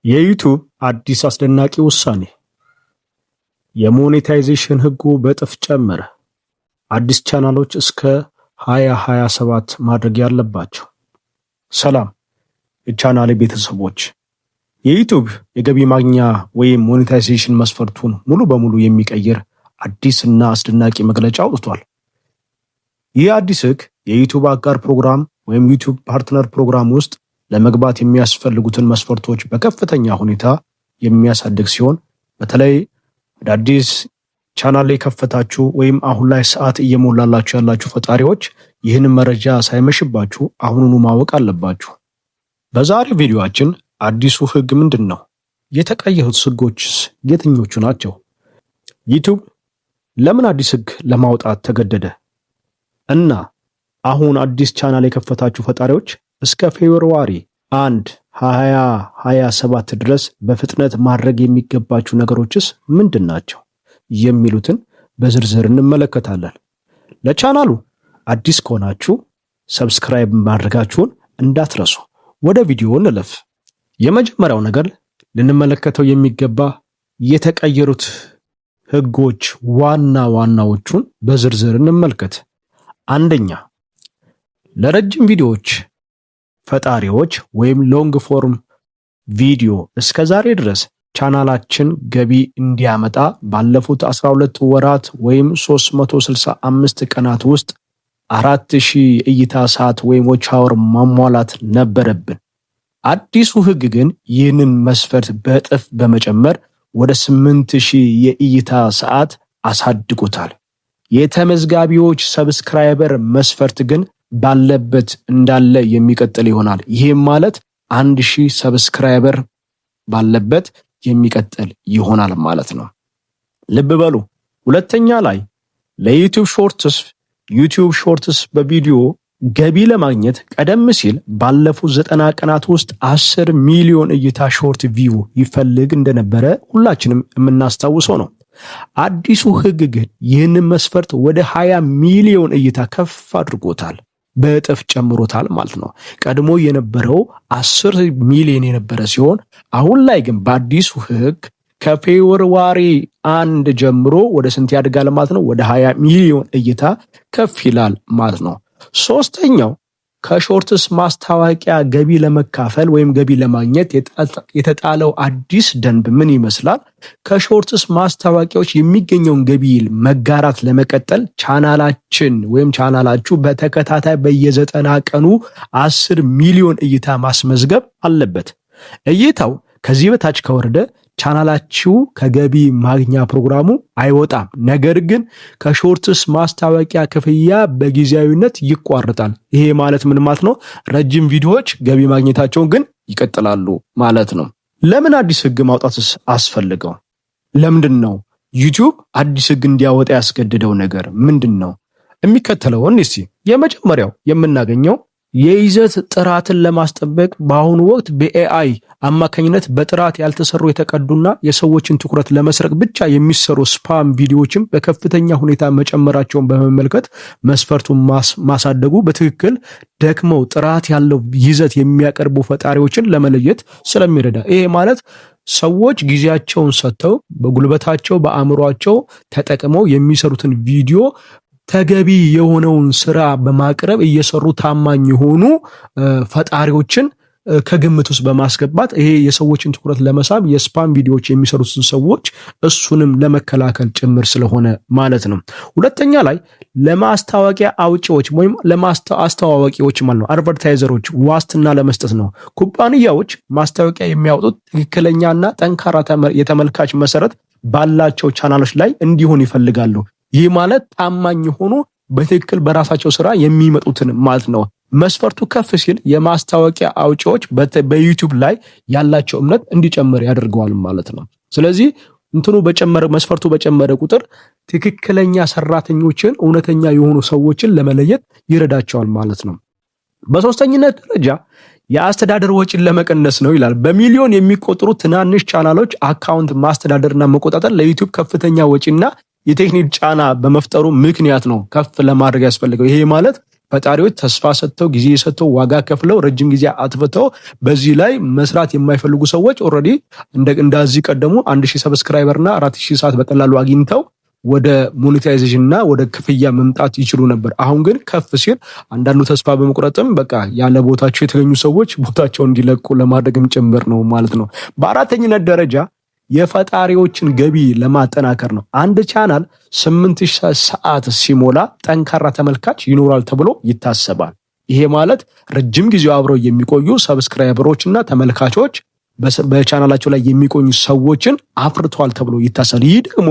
የዩቲዩብ አዲስ አስደናቂ ውሳኔ። የሞኔታይዜሽን ህጉ በእጥፍ ጨመረ። አዲስ ቻናሎች እስከ 2027 ማድረግ ያለባቸው። ሰላም የቻናሌ ቤተሰቦች፣ የዩቲዩብ የገቢ ማግኛ ወይም ሞኔታይዜሽን መስፈርቱን ሙሉ በሙሉ የሚቀይር አዲስ እና አስደናቂ መግለጫ አውጥቷል። ይህ አዲስ ህግ የዩቲዩብ አጋር ፕሮግራም ወይም ዩቲዩብ ፓርትነር ፕሮግራም ውስጥ ለመግባት የሚያስፈልጉትን መስፈርቶች በከፍተኛ ሁኔታ የሚያሳድግ ሲሆን በተለይ አዳዲስ ቻናል ላይ ከፈታችሁ ወይም አሁን ላይ ሰዓት እየሞላላችሁ ያላችሁ ፈጣሪዎች ይህንን መረጃ ሳይመሽባችሁ አሁኑኑ ማወቅ አለባችሁ። በዛሬው ቪዲዮአችን አዲሱ ህግ ምንድን ነው? የተቀየሩት ህጎችስ የትኞቹ ናቸው? ዩቲዩብ ለምን አዲስ ህግ ለማውጣት ተገደደ? እና አሁን አዲስ ቻናል የከፈታችሁ ፈጣሪዎች እስከ ፌብሩዋሪ 1 2027 ድረስ በፍጥነት ማድረግ የሚገባችሁ ነገሮችስ ምንድን ናቸው የሚሉትን በዝርዝር እንመለከታለን። ለቻናሉ አዲስ ከሆናችሁ ሰብስክራይብ ማድረጋችሁን እንዳትረሱ። ወደ ቪዲዮ እንለፍ። የመጀመሪያው ነገር ልንመለከተው የሚገባ የተቀየሩት ህጎች ዋና ዋናዎቹን በዝርዝር እንመልከት። አንደኛ፣ ለረጅም ቪዲዮዎች ፈጣሪዎች ወይም ሎንግ ፎርም ቪዲዮ እስከ ዛሬ ድረስ ቻናላችን ገቢ እንዲያመጣ ባለፉት 12 ወራት ወይም 365 ቀናት ውስጥ 4000 የእይታ ሰዓት ወይም ዎች አወር ማሟላት ነበረብን። አዲሱ ህግ ግን ይህንን መስፈርት በእጥፍ በመጨመር ወደ 8000 የእይታ ሰዓት አሳድጎታል። የተመዝጋቢዎች ሰብስክራይበር መስፈርት ግን ባለበት እንዳለ የሚቀጥል ይሆናል። ይህም ማለት 1000 ሰብስክራይበር ባለበት የሚቀጥል ይሆናል ማለት ነው። ልብ በሉ። ሁለተኛ ላይ ለዩቲዩብ ሾርትስ በቪዲዮ ገቢ ለማግኘት ቀደም ሲል ባለፉት 90 ቀናት ውስጥ 10 ሚሊዮን እይታ ሾርት ቪው ይፈልግ እንደነበረ ሁላችንም የምናስታውሰው ነው። አዲሱ ህግ ግን ይህንን መስፈርት ወደ 20 ሚሊዮን እይታ ከፍ አድርጎታል፣ በእጥፍ ጨምሮታል ማለት ነው። ቀድሞ የነበረው 10 ሚሊዮን የነበረ ሲሆን አሁን ላይ ግን በአዲሱ ህግ ከፌብሩዋሪ 1 ጀምሮ ወደ ስንት ያድጋል ማለት ነው? ወደ 20 ሚሊዮን እይታ ከፍ ይላል ማለት ነው። ሶስተኛው ከሾርትስ ማስታወቂያ ገቢ ለመካፈል ወይም ገቢ ለማግኘት የተጣለው አዲስ ደንብ ምን ይመስላል? ከሾርትስ ማስታወቂያዎች የሚገኘውን ገቢ መጋራት ለመቀጠል ቻናላችን ወይም ቻናላችሁ በተከታታይ በየ90 ቀኑ 10 ሚሊዮን እይታ ማስመዝገብ አለበት። እይታው ከዚህ በታች ከወረደ ቻናላችሁ ከገቢ ማግኛ ፕሮግራሙ አይወጣም። ነገር ግን ከሾርትስ ማስታወቂያ ክፍያ በጊዜያዊነት ይቋረጣል። ይሄ ማለት ምን ማለት ነው? ረጅም ቪዲዮዎች ገቢ ማግኘታቸውን ግን ይቀጥላሉ ማለት ነው። ለምን አዲስ ህግ ማውጣትስ አስፈልገው? ለምንድን ነው ዩቲዩብ አዲስ ህግ እንዲያወጣ ያስገደደው ነገር ምንድን ነው? የሚከተለውን እስቲ የመጀመሪያው የምናገኘው የይዘት ጥራትን ለማስጠበቅ በአሁኑ ወቅት በኤአይ አማካኝነት በጥራት ያልተሰሩ የተቀዱና የሰዎችን ትኩረት ለመስረቅ ብቻ የሚሰሩ ስፓም ቪዲዮዎችም በከፍተኛ ሁኔታ መጨመራቸውን በመመልከት መስፈርቱን ማሳደጉ በትክክል ደክመው ጥራት ያለው ይዘት የሚያቀርቡ ፈጣሪዎችን ለመለየት ስለሚረዳ፣ ይሄ ማለት ሰዎች ጊዜያቸውን ሰጥተው በጉልበታቸው በአእምሯቸው ተጠቅመው የሚሰሩትን ቪዲዮ ተገቢ የሆነውን ስራ በማቅረብ እየሰሩ ታማኝ የሆኑ ፈጣሪዎችን ከግምት ውስጥ በማስገባት ይሄ የሰዎችን ትኩረት ለመሳብ የስፓም ቪዲዮዎች የሚሰሩትን ሰዎች እሱንም ለመከላከል ጭምር ስለሆነ ማለት ነው። ሁለተኛ ላይ ለማስታወቂያ አውጪዎች ወይም ለማስተዋወቂዎች ማለት ነው አድቨርታይዘሮች ዋስትና ለመስጠት ነው። ኩባንያዎች ማስታወቂያ የሚያወጡት ትክክለኛና ጠንካራ የተመልካች መሰረት ባላቸው ቻናሎች ላይ እንዲሆን ይፈልጋሉ። ይህ ማለት ታማኝ የሆኑ በትክክል በራሳቸው ስራ የሚመጡትን ማለት ነው። መስፈርቱ ከፍ ሲል የማስታወቂያ አውጪዎች በዩቲዩብ ላይ ያላቸው እምነት እንዲጨምር ያደርገዋል ማለት ነው። ስለዚህ መስፈርቱ በጨመረ ቁጥር ትክክለኛ ሰራተኞችን፣ እውነተኛ የሆኑ ሰዎችን ለመለየት ይረዳቸዋል ማለት ነው። በሶስተኝነት ደረጃ የአስተዳደር ወጪን ለመቀነስ ነው ይላል። በሚሊዮን የሚቆጠሩ ትናንሽ ቻናሎች አካውንት ማስተዳደርና መቆጣጠር ለዩቲዩብ ከፍተኛ ወጪና የቴክኒክ ጫና በመፍጠሩ ምክንያት ነው ከፍ ለማድረግ ያስፈልገው። ይሄ ማለት ፈጣሪዎች ተስፋ ሰጥተው ጊዜ ሰጥተው ዋጋ ከፍለው ረጅም ጊዜ አጥፍተው በዚህ ላይ መስራት የማይፈልጉ ሰዎች ኦልሬዲ እንደዚህ ቀደሙ 1000 ሰብስክራይበር እና 4000 ሰዓት በቀላሉ አግኝተው ወደ ሞኔታይዜሽን እና ወደ ክፍያ መምጣት ይችሉ ነበር። አሁን ግን ከፍ ሲል አንዳንዱ ተስፋ በመቁረጥም በቃ ያለ ቦታቸው የተገኙ ሰዎች ቦታቸውን እንዲለቁ ለማድረግም ጭምር ነው ማለት ነው። በአራተኝነት ደረጃ የፈጣሪዎችን ገቢ ለማጠናከር ነው። አንድ ቻናል 8000 ሰዓት ሲሞላ ጠንካራ ተመልካች ይኖራል ተብሎ ይታሰባል። ይሄ ማለት ረጅም ጊዜው አብረው የሚቆዩ ሰብስክራይበሮችና ተመልካቾች በቻናላቸው ላይ የሚቆዩ ሰዎችን አፍርቷል ተብሎ ይታሰባል። ይህ ደግሞ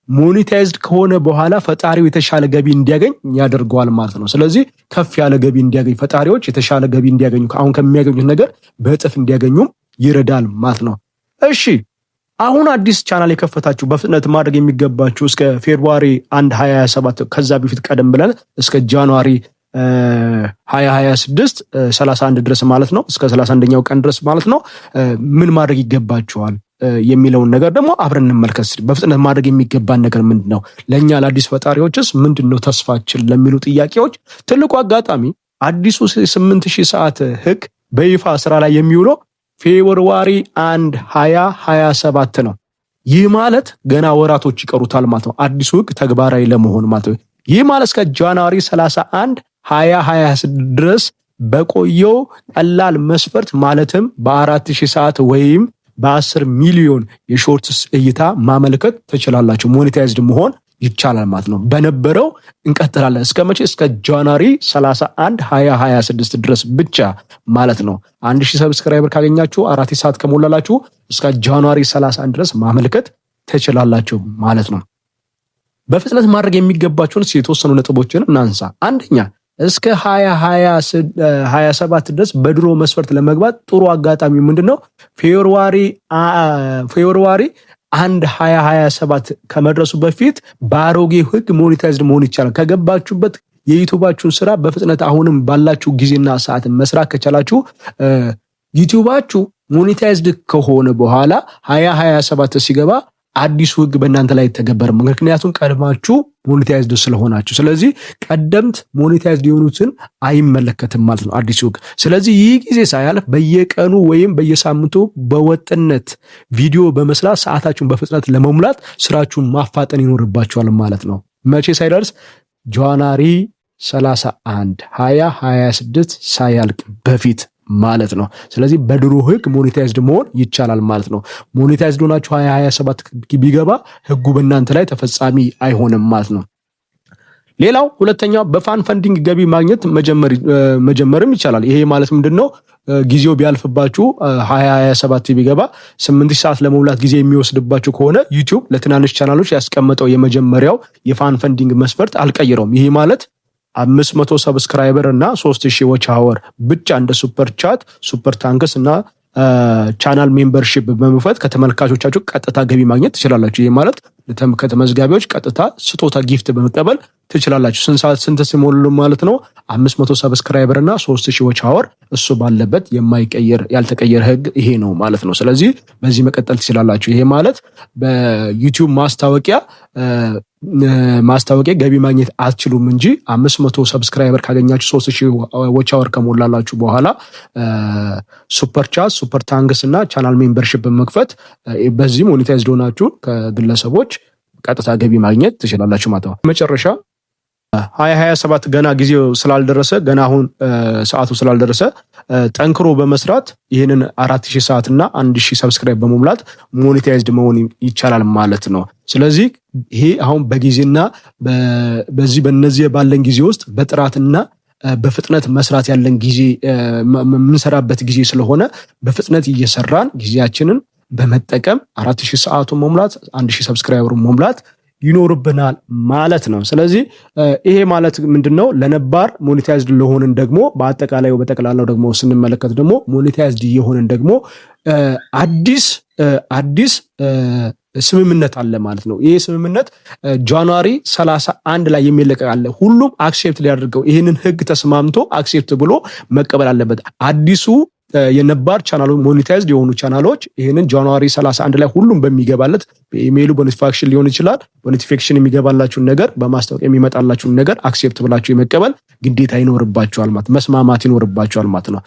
ሞኔታይዝድ ከሆነ በኋላ ፈጣሪው የተሻለ ገቢ እንዲያገኝ ያደርገዋል ማለት ነው። ስለዚህ ከፍ ያለ ገቢ እንዲያገኝ ፈጣሪዎች የተሻለ ገቢ እንዲያገኙ አሁን ከሚያገኙት ነገር በእጥፍ እንዲያገኙም ይረዳል ማለት ነው። እሺ አሁን አዲስ ቻናል የከፈታችሁ በፍጥነት ማድረግ የሚገባችሁ እስከ ፌብሩዋሪ 1 2027 ከዛ በፊት ቀደም ብለን እስከ ጃንዋሪ 2026 31 ድረስ ማለት ነው እስከ 31ኛው ቀን ድረስ ማለት ነው ምን ማድረግ ይገባችኋል የሚለውን ነገር ደግሞ አብረን እንመልከት። በፍጥነት ማድረግ የሚገባን ነገር ምንድነው? ለኛ ለአዲስ ፈጣሪዎችስ ምንድነው ተስፋችን ለሚሉ ጥያቄዎች ትልቁ አጋጣሚ አዲሱ 8000 ሰዓት ህግ በይፋ ስራ ላይ የሚውለው ፌብሩዋሪ 1 2027 ነው። ይህ ማለት ገና ወራቶች ይቀሩታል ማለት ነው አዲሱ ህግ ተግባራዊ ለመሆን ማለት ነው። ይህ ማለት እስከ ጃንዋሪ 31 2026 ድረስ በቆየው ቀላል መስፈርት ማለትም በ4000 ሰዓት ወይም በ10 ሚሊዮን የሾርትስ እይታ ማመልከት ትችላላችሁ። ሞኔታይዝድ መሆን ይቻላል ማለት ነው። በነበረው እንቀጥላለን እስከ መቼ? እስከ ጃንዋሪ 31 2026 ድረስ ብቻ ማለት ነው። 1000 ሰብስክራይበር ካገኛችሁ 4 ሰዓት ከሞላላችሁ እስከ ጃንዋሪ 31 ድረስ ማመልከት ትችላላችሁ ማለት ነው። በፍጥነት ማድረግ የሚገባችሁን የተወሰኑ ነጥቦችን እናንሳ። አንደኛ እስከ 2027 ድረስ በድሮ መስፈርት ለመግባት ጥሩ አጋጣሚ ምንድነው? ፌብሩዋሪ 1 2027 ከመድረሱ በፊት በአሮጌ ህግ ሞኔታይዝድ መሆን ይቻላል። ከገባችሁበት የዩቲዩባችሁን ስራ በፍጥነት አሁንም ባላችሁ ጊዜና ሰዓት መስራት ከቻላችሁ ዩቲዩባችሁ ሞኔታይዝድ ከሆነ በኋላ 2027 ሲገባ አዲሱ ህግ በእናንተ ላይ ተገበረ። ምክንያቱም ቀድማችሁ ሞኔታይዝድ ስለሆናችሁ። ስለዚህ ቀደምት ሞኔታይዝድ የሆኑትን አይመለከትም ማለት ነው አዲሱ ህግ። ስለዚህ ይህ ጊዜ ሳያልፍ በየቀኑ ወይም በየሳምንቱ በወጥነት ቪዲዮ በመስራት ሰዓታችሁን በፍጥነት ለመሙላት ስራችሁን ማፋጠን ይኖርባችኋል ማለት ነው። መቼ ሳይደርስ? ጃንዋሪ 31 2026 ሳያልቅ በፊት ማለት ነው። ስለዚህ በድሮ ህግ ሞኔታይዝድ መሆን ይቻላል ማለት ነው። ሞኔታይዝድ ሆናችሁ 2027 ቢገባ ህጉ በእናንተ ላይ ተፈጻሚ አይሆንም ማለት ነው። ሌላው ሁለተኛው በፋን ፈንዲንግ ገቢ ማግኘት መጀመርም ይቻላል። ይሄ ማለት ምንድነው? ጊዜው ቢያልፍባችሁ 2027 ቢገባ 8000 ሰዓት ለመሙላት ጊዜ የሚወስድባችሁ ከሆነ ዩቲዩብ ለትናንሽ ቻናሎች ያስቀመጠው የመጀመሪያው የፋን ፈንዲንግ መስፈርት አልቀየረውም። ይሄ ማለት 500 ሰብስክራይበር እና 3000 ዎች አወር ብቻ እንደ ሱፐር ቻት፣ ሱፐር ታንክስ እና ቻናል ሜምበርሺፕ በመክፈት ከተመልካቾቻችሁ ቀጥታ ገቢ ማግኘት ትችላላችሁ። ይሄ ማለት ከተመዝጋቢዎች ቀጥታ ስጦታ ጊፍት በመቀበል ትችላላችሁ። ስንት ሲሞሉ ማለት ነው? 500 ሰብስክራይበር እና 3000 ዎች አወር እሱ ባለበት ያልተቀየረ ህግ ይሄ ነው ማለት ነው። ስለዚህ በዚህ መቀጠል ትችላላችሁ። ይሄ ማለት በዩቲዩብ ማስታወቂያ ገቢ ማግኘት አትችሉም እንጂ 500 ሰብስክራይበር ካገኛችሁ 3000 ዎች አወር ከሞላላችሁ በኋላ ሱፐር ቻት፣ ሱፐር ታንክስ እና ቻናል ሜምበርሺፕ በመክፈት በዚህ ሞኔታይዝድ ሆናችሁ ከግለሰቦች ቀጥታ ገቢ ማግኘት ትችላላችሁ ማለት ነው። መጨረሻ 2027 ገና ጊዜው ስላልደረሰ ገና አሁን ሰዓቱ ስላልደረሰ ጠንክሮ በመስራት ይህንን 4000 ሰዓት እና 1000 ሰብስክራይብ በመሙላት ሞኔታይዝድ መሆን ይቻላል ማለት ነው። ስለዚህ ይሄ አሁን በጊዜና በእነዚህ ባለን ጊዜ ውስጥ በጥራትና በፍጥነት መስራት ያለን ጊዜ የምንሰራበት ጊዜ ስለሆነ በፍጥነት እየሰራን ጊዜያችንን በመጠቀም 4000 ሰዓቱን መሙላት 1000 ሰብስክራይበሩን መሙላት ይኖርብናል ማለት ነው። ስለዚህ ይሄ ማለት ምንድነው? ለነባር ሞኔታይዝድ ለሆንን ደግሞ በጠቅላላው ደግሞ ስንመለከት ደግሞ ሞኔታይዝድ የሆንን ደግሞ አዲስ ስምምነት አለ ማለት ነው። ይሄ ስምምነት ጃንዋሪ 31 ላይ የሚለቀቅ አለ። ሁሉም አክሴፕት ሊያደርገው ይህንን ህግ ተስማምቶ አክሴፕት ብሎ መቀበል አለበት። አዲሱ የነባር ቻናሉ ሞኔታይዝድ የሆኑ ቻናሎች ይህንን ጃንዋሪ 31 ላይ ሁሉም በሚገባለት በኢሜይሉ በኖቲፊኬሽን ሊሆን ይችላል። በኖቲፊኬሽን የሚገባላችሁን ነገር በማስታወቂያ የሚመጣላችሁን ነገር አክሴፕት ብላችሁ የመቀበል ግዴታ ይኖርባችኋል ማለት መስማማት ይኖርባችኋል ማለት ነው።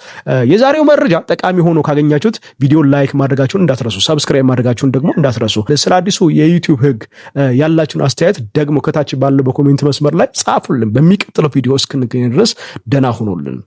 የዛሬው መረጃ ጠቃሚ ሆኖ ካገኛችሁት ቪዲዮን ላይክ ማድረጋችሁን እንዳትረሱ፣ ሰብስክራይብ ማድረጋችሁን ደግሞ እንዳትረሱ። ስለ አዲሱ የዩቲዩብ ህግ ያላችሁን አስተያየት ደግሞ ከታች ባለው በኮሜንት መስመር ላይ ጻፉልን። በሚቀጥለው ቪዲዮ እስክንገናኝ ድረስ ደህና ሁኑልን።